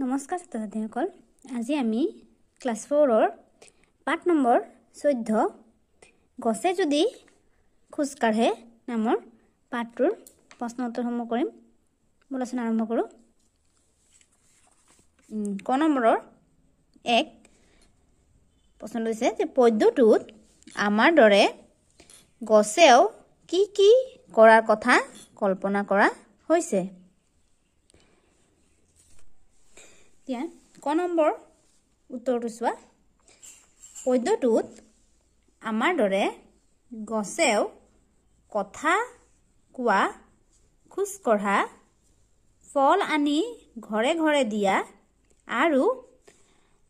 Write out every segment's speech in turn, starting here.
নমস্কাৰ ছাত্ৰ-ছাত্ৰীসকল আজি আমি ক্লাছ 4ৰ পাঠ নম্বৰ 14 গছে যদি খোজ কাঢ়ে নামৰ পাঠটোৰ প্ৰশ্ন উত্তৰসমূহ কৰিম বলচোন আৰম্ভ কৰো ক নম্বৰৰ 1 প্ৰশ্ন দিছে যে পদ্যটোত আমাৰ দৰে গছেও কি কি কৰাৰ কথা কল্পনা কৰা হৈছে ক নম্বৰ উত্তৰটো চোৱা পদ্যটোত আমাৰ দৰে গছেও কথা কোৱা খোজ কঢ়া ফল আনি ঘৰে ঘৰে দিয়া আৰু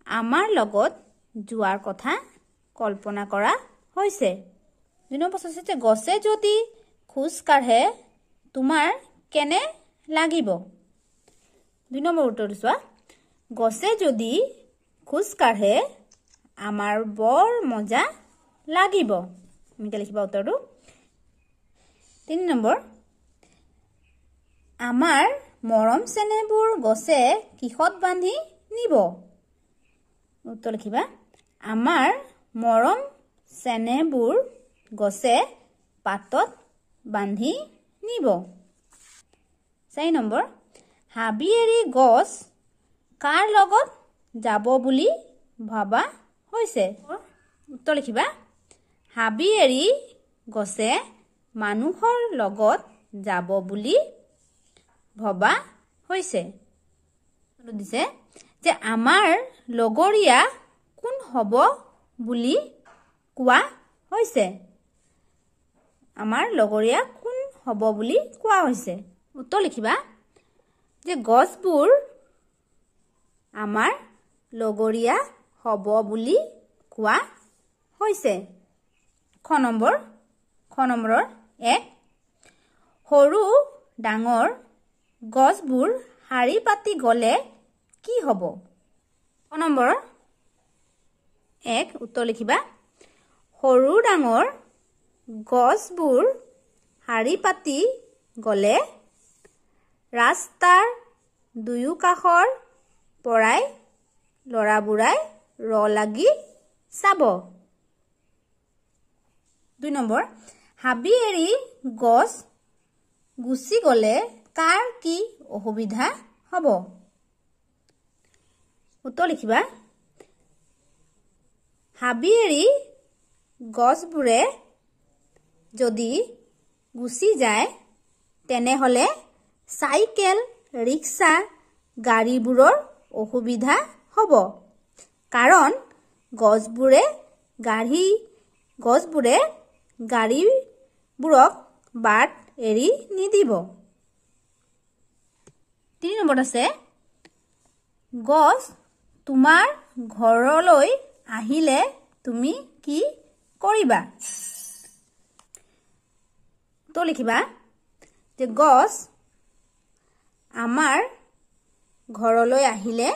আমাৰ লগত যোৱাৰ কথা কল্পনা কৰা হৈছে যে গছে যদি খোজ কাঢ়ে তোমাৰ কেনে লাগিব 2 নম্বৰ উত্তৰটো চোৱা গছে যদি খোজ কাঢ়ে আমাৰ বৰ মজা লাগিব আমি লিখিবা উত্তৰটো 3 নম্বৰ আমাৰ মৰম চেনেবোৰ গছে কিহত বান্ধি নিব উত্তৰ লিখিবা আমাৰ মৰম চেনেবোৰ গছে পাতত বান্ধি নিব 4 নম্বৰ হাবি এৰি গছ কাৰ লগত যাব বুলি ভাবা হৈছে উত্তৰ লিখিবা হাবি এৰি গছে মানুহৰ লগত যাব বুলি ভাবা হৈছে দিছে যে আমাৰ লগৰীয়া কোন হ'ব বুলি কোৱা হৈছে আমাৰ লগৰীয়া কোন হ'ব বুলি কোৱা হৈছে উত্তৰ লিখিবা যে গছবোৰ আমাৰ লগৰীয়া হ'ব বুলি কোৱা হৈছে খ নম্বৰৰ 1 সৰু ডাঙৰ গছবোৰ শাৰী পাতি গলে কি হ'ব খ নম্বৰ 1 উত্তৰ লিখিবা সৰু ডাঙৰ গছবোৰ শাৰী পাতি গলে ৰাস্তাৰ দুয়ো কাষৰ পৰাই লৰাবুৰাই লাগি চাব 2 নম্বৰ হাবি এৰি গছ গুচি গলে কাৰ কি অসুবিধা হ'ব উত্তৰ লিখিবা হাবি এৰি গছবোৰে যদি গুচি যায় তেনেহলে চাইকেল ৰিক্সা গাড়ীবোৰৰ অসুবিধা হ'ব কাৰণ গছবোৰে গাড়ীবোৰক বাট এৰি নিদিব 3 নম্বৰত আছে গছ তোমাৰ ঘৰলৈ আহিলে তুমি কি কৰিবা তো লিখিবা যে গছ আমাৰ ঘৰলৈ আহিলে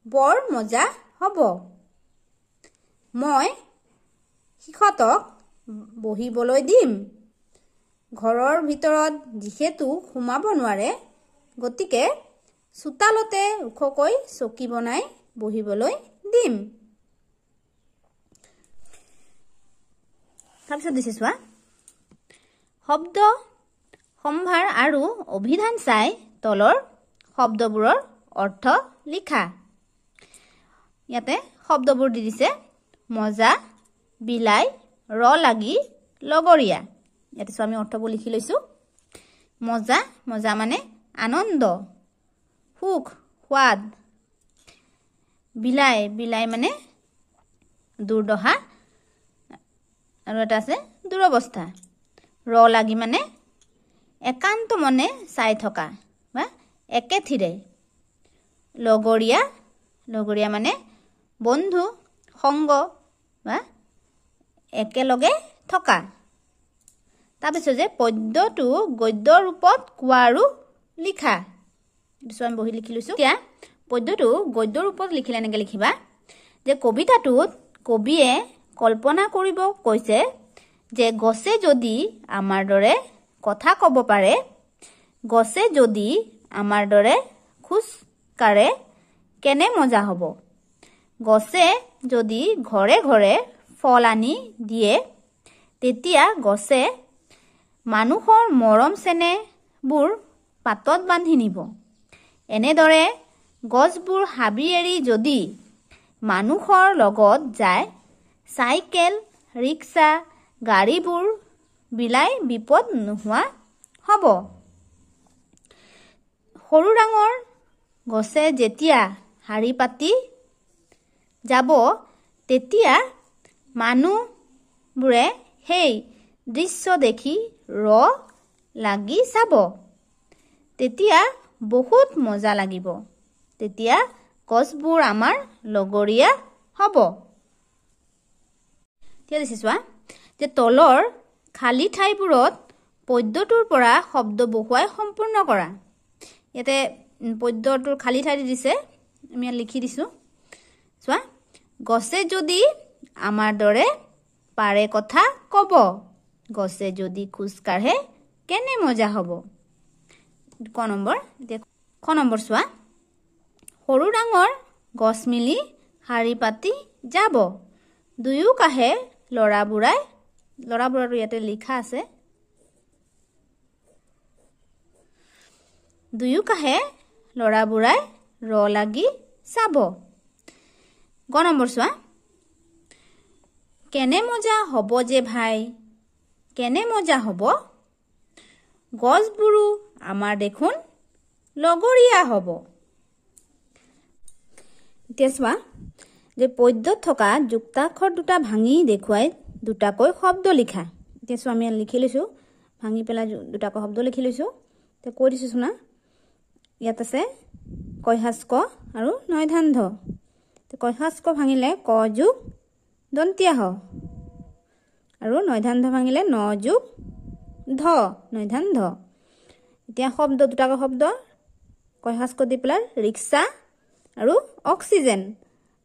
বৰ মজা হ'ব মই সিহঁতক বহিবলৈ দিম ঘৰৰ ভিতৰত যিহেতু সোমাব নোৱাৰে গতিকে চোতালতে ওখকৈ চকী বনাই বহিবলৈ দিম তাৰপিছত দিছে চোৱা শব্দ সম্ভাৰ আৰু অভিধান চাই তলৰ শব্দবোৰৰ অৰ্থ লিখা ইয়াতে শব্দবোৰ দি দিছে মজা বিলাই লাগি লগৰীয়া ইয়াতে আমি অৰ্থবোৰ লিখি লৈছো মজা মানে আনন্দ সুখ সোৱাদ বিলাই মানে দুৰ্দশা আৰু এটা আছে দুৰৱস্থা লাগি মানে একান্ত মনে চাই থকা বা একেথিৰে লগৰীয়া মানে বন্ধু সংগ বা একেলগে থকা তাৰপিছত যে পদ্যটো গদ্য ৰূপত কোৱা আৰু লিখা আমি বহি লিখি লৈছো এতিয়া পদ্যটো গদ্য ৰূপত লিখিলে এনেকৈ লিখিবা যে কবিতাটোত কবিয়ে কল্পনা কৰিব কৈছে যে গছে যদি আমাৰ দৰে কথা ক'ব পাৰে গছে যদি আমাৰ দৰে খোজ কাঢ়ে কেনে মজা হ'ব গছে যদি ঘৰে ঘৰে ফল আনি দিয়ে তেতিয়া গছে মানুহৰ মৰম চেনেহবোৰ পাতত বান্ধি নিব এনেদৰে গছবোৰ হাবি এৰি যদি মানুহৰ লগত যায় চাইকেল ৰিক্সা গাড়ীবোৰ বিলাই বিপদ নোহোৱা হ'ব সৰু ডাঙৰ গছে যেতিয়া হাৰি পাতি যাব তেতিয়া মানুহবোৰে সেই দৃশ্য দেখি লাগি চাব তেতিয়া বহুত মজা লাগিব তেতিয়া গছবোৰ আমাৰ লগৰীয়া হ'ব এতিয়া দেখিছোৱা যে তলৰ খালী ঠাইবোৰত পদ্যটোৰ পৰা শব্দ বহুৱাই সম্পূৰ্ণ কৰা ইয়াতে পদ্যটোৰ খালী ঠাই দিছে আমি লিখি দিছো চোৱা গছে যদি আমাৰ দৰে পাৰে কথা ক'ব গছে যদি খোজ কাঢ়ে কেনে মজা হ'ব ক নম্বৰ চোৱা সৰু ডাঙৰ গছ মিলি হাৰি পাতি যাব দুয়ো কাষে ল'ৰাবোৰৰ ইয়াতে লিখা আছে দুয়ো কাষে ল'ৰাবোৰাই লাগি চাব গ নম্বৰ চোৱা কেনে মজা হ'ব যে ভাই কেনে মজা হ'ব গছবোৰো আমাৰ দেখোন লগৰীয়া হ'ব এতিয়া চোৱা যে পদ্যত থকা যুক্তাক্ষৰ দুটা ভাঙি দেখুৱাই দুটাকৈ শব্দ লিখা এতিয়া চোৱা আমি লিখি লৈছোঁ ভাঙি পেলাই দুটাকৈ শব্দ লিখি লৈছোঁ এতিয়া কৈ দিছোঁ শুনা ইয়াত আছে কয়হাচ ক আৰু নয়ধান্ধ কয়হাচ ক ভাঙিলে ক যোগ দন্তীয়া হ আৰু নয়ধান্ধ ভাঙিলে ন যোগ ধ নয়ধান্ধ এতিয়া শব্দ দুটাকৈ শব্দ কয়হাচ ক দি পেলাই ৰিক্সা আৰু অক্সিজেন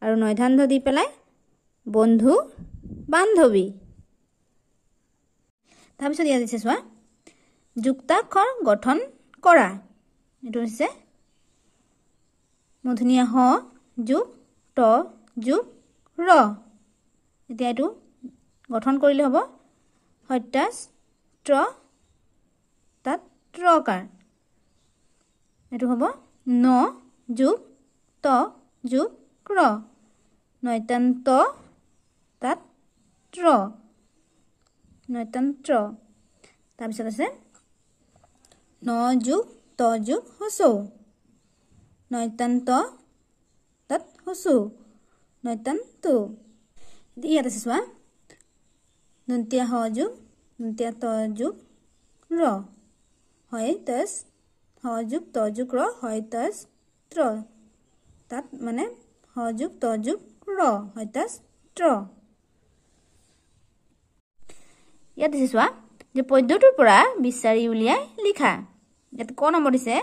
আৰু নয়ধান্ধ দি পেলাই বন্ধু বান্ধৱী তাৰপিছত ইয়াত দিছে চোৱা যুক্তাক্ষৰ গঠন কৰা এইটো হৈছে মূৰ্ধন্য হ যোগ ত যোগ ৰ এতিয়া এইটো গঠন কৰিলে হ'ব সত্যাস ত্ৰ তাত ত্ৰকাৰ এইটো হ'ব ন যোগ ত যোগ ক্ৰ নয়তান্ত তাত ত্ৰ নয়তান্ত্ৰ তাৰপিছত আছে ন যোগ ত যোগ হচৌ নয়তান্ত তাত হচৌ নয়তান্ত ইয়াত আছে চোৱা দন্তীয়া হ যোগ দন্তীয়া ত যোগ ৰ হয় তচ হ যোগ ত যোগ ৰ হয় তচ ত্ৰ তাত মানে হ যোগ ত যোগ ৰ হয় তচ ত্ৰ ইয়াত দিছে চোৱা যে পদ্যটোৰ পৰা বিচাৰি উলিয়াই লিখা ইয়াত ক নম্বৰ দিছে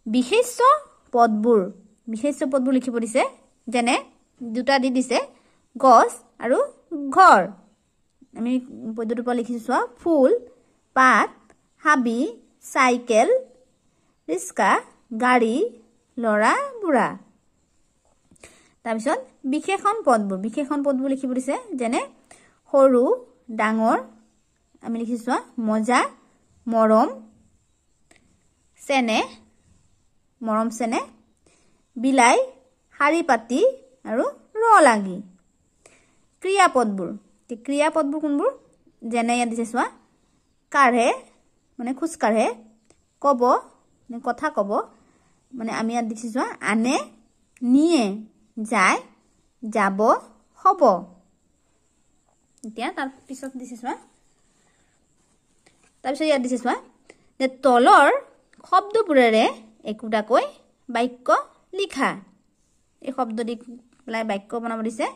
বিশেষ্য পদবোৰ লিখিব দিছে যেনে দুটা দি দিছে গছ আৰু ঘৰ আমি পদ্যটোৰ পৰা লিখিছো চোৱা ফুল পাত হাবি চাইকেল ৰিক্সা গাড়ী ল'ৰা বুঢ়া তাৰপিছত বিশেষণ পদবোৰ লিখিব দিছে যেনে সৰু ডাঙৰ আমি লিখিছো চোৱা মজা মৰম চেনে বিলাই হাৰি পাতি আৰু লাগি ক্ৰিয়াপদবোৰ কোনবোৰ যেনে ইয়াত দিছে চোৱা কাঢ়ে মানে খোজ কাঢ়ে ক'ব মানে কথা ক'ব মানে আমি ইয়াত দিছে চোৱা আনে নিয়ে যায় যাব হ'ব এতিয়া তাৰ পিছত দিছে চোৱা তাৰপিছত ইয়াত দিছে চোৱা যে তলৰ শব্দবোৰেৰে একোটাকৈ বাক্য লিখা এই শব্দ দি পেলাই বাক্য বনাব দিছে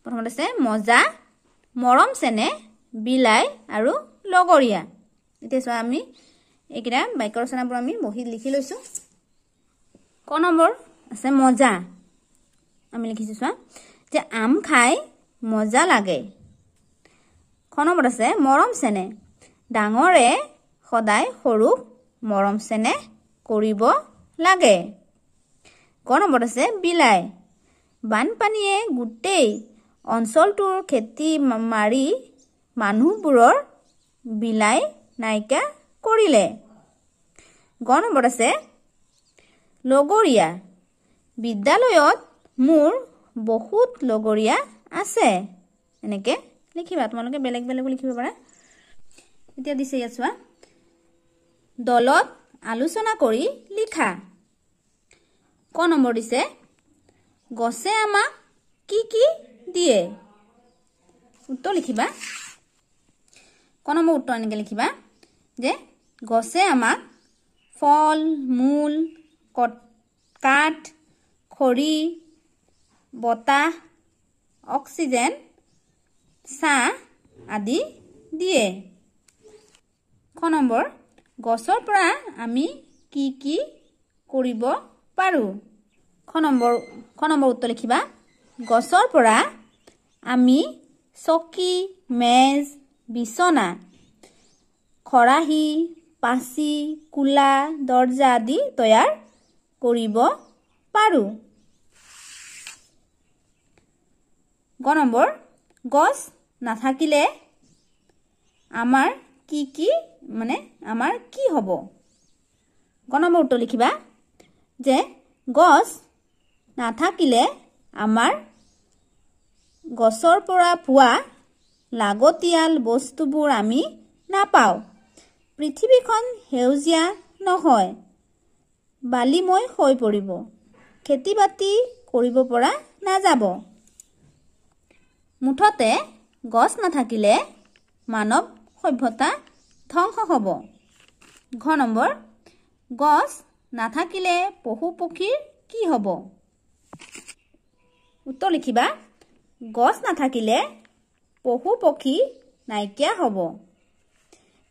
প্ৰথমতে আছে মজা মৰম চেনে বিলাই আৰু লগৰীয়া এতিয়া চোৱা আমি এইকেইটা বাক্য ৰচনাবোৰ আমি বহীত লিখি লৈছোঁ ক নম্বৰ আছে মজা আমি লিখিছোঁ চোৱা যে আম খাই মজা লাগে খ নম্বৰত আছে মৰম চেনে ডাঙৰে সদায় সৰুক মৰম চেনে কৰিব লাগে গ নম্বৰত আছে বিলাই বানপানীয়ে গোটেই অঞ্চলটোৰ খেতি মাৰি মানুহবোৰৰ বিলাই নাইকিয়া কৰিলে গ নম্বৰত আছে লগৰীয়া বিদ্যালয়ত মোৰ বহুত লগৰীয়া আছে এনেকৈ লিখিবা তোমালোকে বেলেগ বেলেগ লিখিব পাৰা এতিয়া দিছে ইয়াত চোৱা দলত আলোচনা কৰি লিখা ক নম্বৰ দিছে গছে আমাক কি কি দিয়ে উত্তৰ লিখিবা ক নম্বৰ উত্তৰ এনেকৈ লিখিবা যে গছে আমাক ফল মূল কাঠ খৰি বতাহ অক্সিজেন ছাঁ আদি দিয়ে খ নম্বৰ গছৰ পৰা আমি কি কি কৰিব পাৰোঁ খ নম্বৰ উত্তৰ লিখিবা গছৰ পৰা আমি চকী মেজ বিছনা খৰাহী পাচি কুলা দৰ্জা আদি তৈয়াৰ কৰিব পাৰোঁ গ নম্বৰ গছ নাথাকিলে আমাৰ কি হ'ব গ নম্বৰ উত্তৰ লিখিবা যে গছ নাথাকিলে আমাৰ গছৰ পৰা পোৱা লাগতিয়াল বস্তুবোৰ আমি নাপাওঁ পৃথিৱীখন সেউজীয়া নহয় বালিময় হৈ পৰিব খেতি বাতি কৰিব পৰা নাযাব মুঠতে গছ নাথাকিলে মানৱ সভ্যতা ধ্বংস হ'ব ঘ নম্বৰ গছ নাথাকিলে পশু পক্ষীৰ কি হ'ব উত্তৰ লিখিবা গছ নাথাকিলে পশু পক্ষী নাইকিয়া হ'ব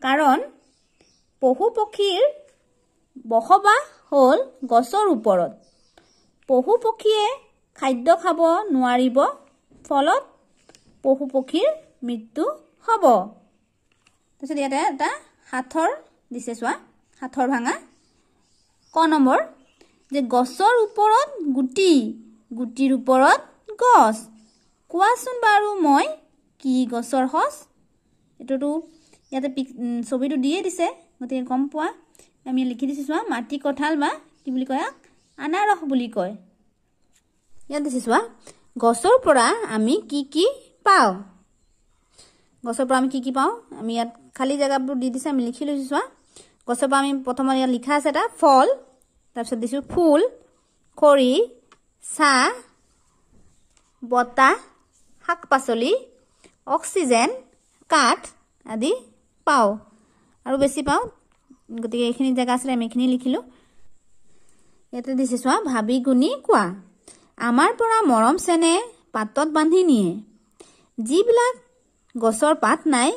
কাৰণ পশু পক্ষীৰ বসবাস হ'ল গছৰ ওপৰত পশু পক্ষীয়ে খাদ্য খাব নোৱাৰিব ফলত পশু পক্ষীৰ মৃত্যু হ'ব তাৰপিছত ইয়াতে এটা সাথৰ দিছে চোৱা সাথৰ ভাঙা ক নম্বৰ যে গছৰ ওপৰত গুটিৰ ওপৰত গছ কোৱাচোন বাৰু মই কি গছৰ সঁচ এইটোতো ইয়াতে ছবিটো দিয়ে দিছে গতিকে গম পোৱা আমি লিখি দিছোঁ চোৱা মাটি কঁঠাল বা কি বুলি কয় আনাৰস বুলি কয় ইয়াত দিছে চোৱা গছৰ পৰা আমি কি পাওঁ গছৰ পৰা আমি কি পাওঁ আমি ইয়াত খালী জেগাবোৰ দি দিছে আমি লিখি লৈছোঁ চোৱা গছৰ পৰা আমি প্ৰথমত ইয়াত লিখা আছে এটা ফল তাৰপিছত দিছোঁ ফুল খৰি ছাঁ বতাহ শাক পাচলি অক্সিজেন কাঠ আদি পাওঁ আৰু বেছি পাওঁ গতিকে এইখিনি জেগা আছিলে আমি এইখিনি লিখিলোঁ ইয়াতে দিছে চোৱা ভাবি গুণি কোৱা আমাৰ পৰা মৰম চেনেহ পাতত বান্ধি নিয়ে যিবিলাক গছৰ পাত নাই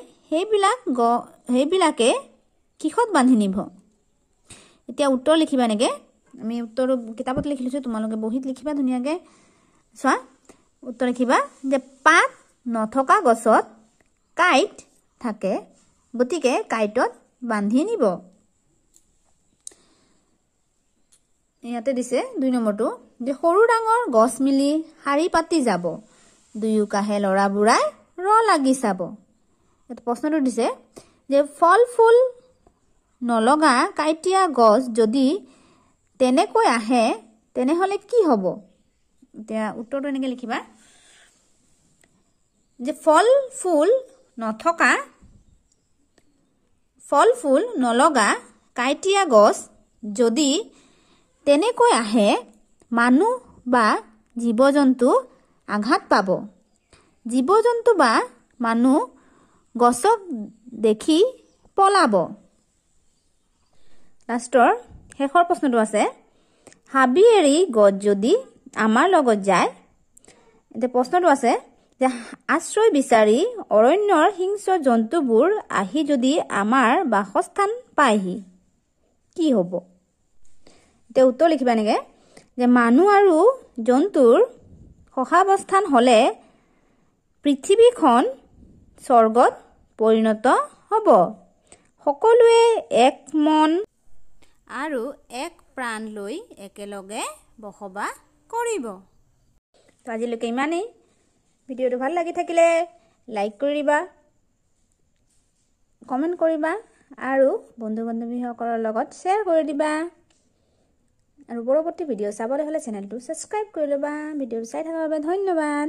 সেইবিলাকে কিহত বান্ধি নিব এতিয়া উত্তৰ লিখিবা এনেকৈ আমি উত্তৰটো কিতাপত লিখি লৈছোঁ তোমালোকে বহীত লিখিবা ধুনীয়াকৈ চোৱা উত্তৰ লিখিবা যে পাত নথকা গছত কাঁইট থাকে গতিকে কাঁইটত বান্ধি নিব ইয়াতে দিছে 2 নম্বৰটো যে সৰু ডাঙৰ গছ মিলি শাৰী পাতি যাব দুয়ো কাহে লৰা বুঢ়াই লাগি চাব এটা প্ৰশ্নটো দিছে যে ফল ফুল নলগা কাঁইটীয়া গছ যদি তেনেকৈ আহে তেনেহলে কি হ'ব এতিয়া উত্তৰটো এনেকৈ লিখিবা যে ফল ফুল নলগা কাঁইটীয়া গছ যদি তেনেকৈ আহে মানুহ বা জীৱ-জন্তু আঘাত পাব জীৱ-জন্তু বা মানুহ গছক দেখি পলাব লাষ্টৰ শেষৰ প্ৰশ্নটো আছে হাবি এৰি গছ যদি আমাৰ লগত যায় এতিয়া প্ৰশ্নটো আছে যে আশ্ৰয় বিচাৰি অৰণ্যৰ হিংস্ৰ জন্তুবোৰ আহি যদি আমাৰ বাসস্থান পায়হি কি হ'ব এতিয়া উত্তৰ লিখিবা নেকি যে মানুহ আৰু জন্তুৰ সহাৱস্থান হ'লে পৃথিৱীখন স্বৰ্গত পৰিণত হ'ব সকলোৱে এক মন আৰু এক প্ৰাণ লৈ একেলগে বসবাস কৰিব। তো আজিলৈকে ইমানেই। ভিডিঅ'টো ভাল লাগি থাকিলে লাইক কৰি দিবা, কমেণ্ট কৰিবা আৰু বন্ধু বান্ধৱীসকলৰ লগত শ্বেয়াৰ কৰি দিবা। আৰু পৰৱৰ্তী ভিডিঅ' চাবলৈ হ'লে চেনেলটো ছাবস্ক্ৰাইব কৰি ল'বা। ভিডিঅ'টো চাই থকাৰ বাবে ধন্যবাদ।